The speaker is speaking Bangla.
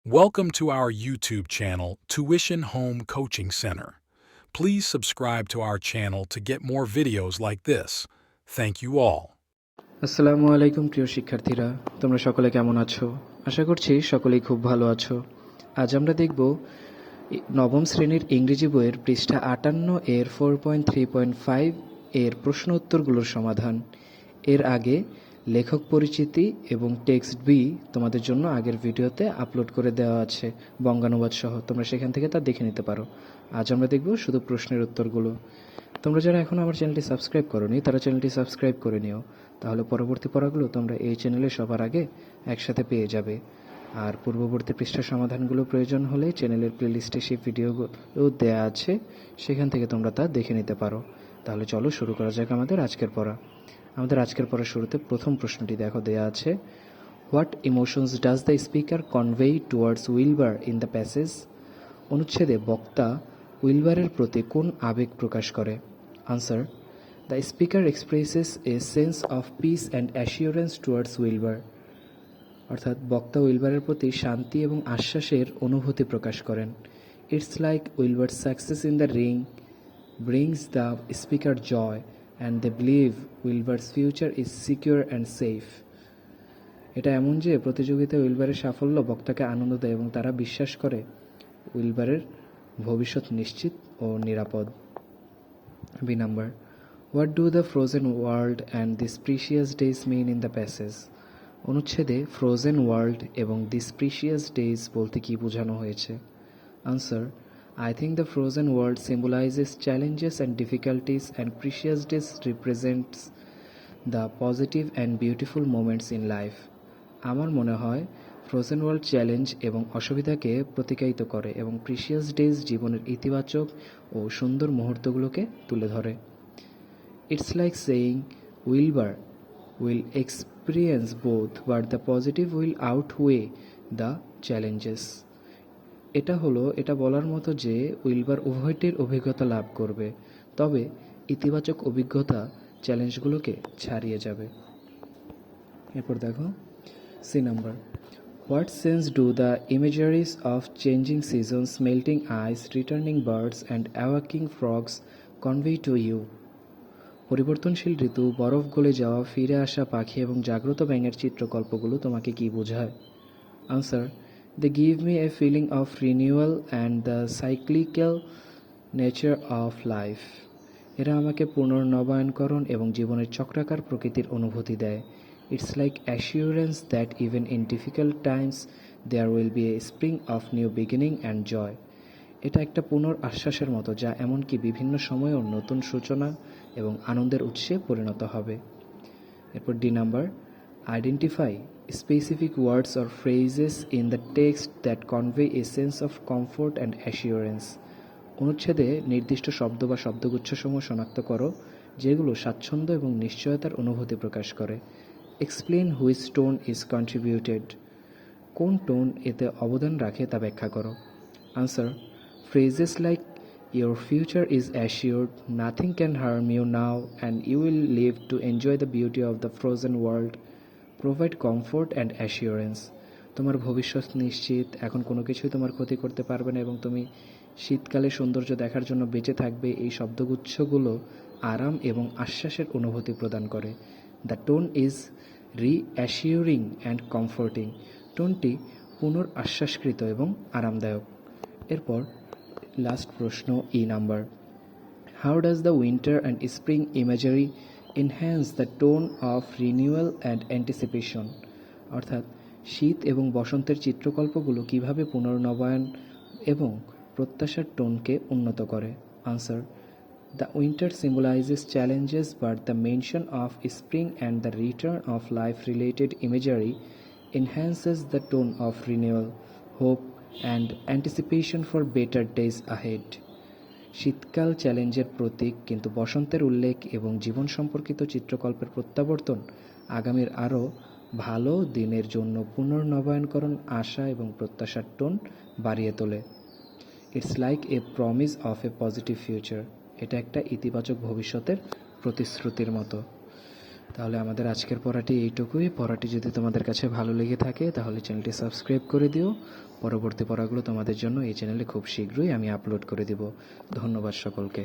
Welcome to our YouTube channel, Tuition Home Coaching Center. Please subscribe to our channel to get more videos like this. Thank you all. আসসালামু আলাইকুম প্রিয় শিক্ষার্থীরা, তোমরা সকলে কেমন আছো? আশা করছি সকলেই খুব ভালো আছো। আজ আমরা দেখব নবম শ্রেণীর ইংরেজি বইয়ের পৃষ্ঠা 58 এর 4.3.5 এর প্রশ্ন উত্তরগুলোর সমাধান। এর আগে লেখক পরিচিতি এবং টেক্সট বি তোমাদের জন্য আগের ভিডিওতে আপলোড করে দেওয়া আছে বঙ্গানুবাদ সহ, তোমরা সেখান থেকে তা দেখে নিতে পারো। আজ আমরা দেখব শুধু প্রশ্নের উত্তরগুলো। তোমরা যারা এখন আমার চ্যানেলটি সাবস্ক্রাইব করোনি তারা চ্যানেলটি সাবস্ক্রাইব করে নিও, তাহলে পরবর্তী পড়াগুলো তোমরা এই চ্যানেলে সবার আগে একসাথে পেয়ে যাবে। আর পূর্ববর্তী পৃষ্ঠার সমাধানগুলো প্রয়োজন হলে চ্যানেলের প্লেলিস্টে সেই ভিডিওগুলো দেওয়া আছে, সেখান থেকে তোমরা তা দেখে নিতে পারো। তাহলে চলো শুরু করা যাক আমাদের আজকের পড়া। আমাদের আজকের পড়ার শুরুতে প্রথম প্রশ্নটি দেখো দেয়া আছে, what emotions does the speaker convey towards Wilbur in the passage? অনুচ্ছেদে বক্তা উইলবারের প্রতি কোন আবেগ প্রকাশ করে? Answer, the speaker expresses a sense of peace and assurance towards Wilbur. অর্থাৎ বক্তা উইলবারের প্রতি শান্তি এবং আশ্বাসের অনুভূতি প্রকাশ করেন। It's like Wilbur success in the ring brings the speaker joy and they believe Wilbur's future is secure and safe. এটা এমন যে প্রতিযোগিতায় উইলবারের সাফল্য বক্তাকে আনন্দ দেয় এবং তারা বিশ্বাস করে উইলবারের ভবিষ্যৎ নিশ্চিত ও নিরাপদ। B number, what do the frozen world and this precious days mean in the passage? অনুচ্ছেদে ফ্রোজেন ওয়ার্ল্ড এবং দিস প্রিশিয়াস ডেজ বলতে কী বোঝানো হয়েছে? Answer, I think the frozen world symbolizes challenges and difficulties and precious days represents the positive and beautiful moments in life. আমার মনে হয় ফ্রোজেন ওয়ার্ল্ড চ্যালেঞ্জ এবং অসুবিধাকে প্রতিকায়িত করে এবং প্রিশিয়াস ডেজ জীবনের ইতিবাচক ও সুন্দর মুহূর্তগুলোকে তুলে ধরে। It's like saying Wilbur will experience both but the positive will outweigh the challenges. এটা বলার মতো যে উইলবার উভয়টির অভিজ্ঞতা লাভ করবে, তবে ইতিবাচক অভিজ্ঞতা চ্যালেঞ্জগুলোকে ছাড়িয়ে যাবে। এরপর দেখো C number, what sense do the imageries of changing seasons, melting ice, returning birds and awakening frogs convey to you? পরিবর্তনশীল ঋতু, বরফ গলে যাওয়া, ফিরে আসা পাখি এবং জাগ্রত ব্যাঙের চিত্রকল্পগুলো তোমাকে কি বোঝায়? Answer, they give me a feeling of renewal and the cyclical nature of life. এরা আমাকে পুনর্নবায়নকরণ এবং জীবনের চক্রাকার প্রকৃতির অনুভূতি দেয়। It's like assurance that even in difficult times there will be a spring of new beginning and joy. এটা একটা পুনর আশ্বাসের মতো যা এমনকি বিভিন্ন সময়েও নতুন সূচনা এবং আনন্দের উৎসে পরিণত হবে। এরপর D number, identify specific words or phrases in the text that convey a sense of comfort and assurance. অনুচ্ছেদে নির্দিষ্ট শব্দ বা শব্দগুচ্ছসমূহ শনাক্ত করো যেগুলো স্বাচ্ছন্দ্য এবং নিশ্চয়তার অনুভূতি প্রকাশ করে। Explain which tone is contributed. কোন টোন এতে অবদান রাখে তা ব্যাখ্যা করো। Answer, phrases like your future is assured, nothing can harm you now and you will live to enjoy the beauty of the frozen world provide comfort and assurance. তোমার ভবিষ্যৎ নিশ্চিত, এখন কোনো কিছুই তোমার ক্ষতি করতে পারবে না এবং তুমি শীতকালে সৌন্দর্য দেখার জন্য বেঁচে থাকবে। এই শব্দগুচ্ছগুলো আরাম এবং আশ্বাসের অনুভূতি প্রদান করে। The tone is reassuring and comforting. টোনটি পুনর আশ্বাসকৃত এবং আরামদায়ক। এরপর লাস্ট প্রশ্ন E number, how does the winter and spring imagery enhance the tone of renewal and anticipation? অর্থাৎ শীত এবং বসন্তের চিত্রকল্পগুলো কিভাবে পুনর্নবায়ন এবং প্রত্যাশার টোনকে উন্নত করে? Answer, the winter symbolises challenges but the mention of spring and the return of life related imagery enhances the tone of renewal, hope and anticipation for better days ahead. শীতকাল চ্যালেঞ্জের প্রতীক, কিন্তু বসন্তের উল্লেখ এবং জীবন সম্পর্কিত চিত্রকল্পের প্রত্যাবর্তন আগামীর আরও ভালো দিনের জন্য পুনর্নবায়নকরণ, আশা এবং প্রত্যাশার টোন বাড়িয়ে তোলে। It's like a promise of A positive future. এটা একটা ইতিবাচক ভবিষ্যতের প্রতিশ্রুতির মতো। তাহলে আমাদের আজকের পড়াটি এইটুকুই। পড়াটি যদি তোমাদের কাছে ভালো লেগে থাকে তাহলে চ্যানেলটি সাবস্ক্রাইব করে দিও। পরবর্তী পড়াগুলো তোমাদের জন্য এই চ্যানেলে খুব শীঘ্রই আমি আপলোড করে দিব। ধন্যবাদ সকলকে।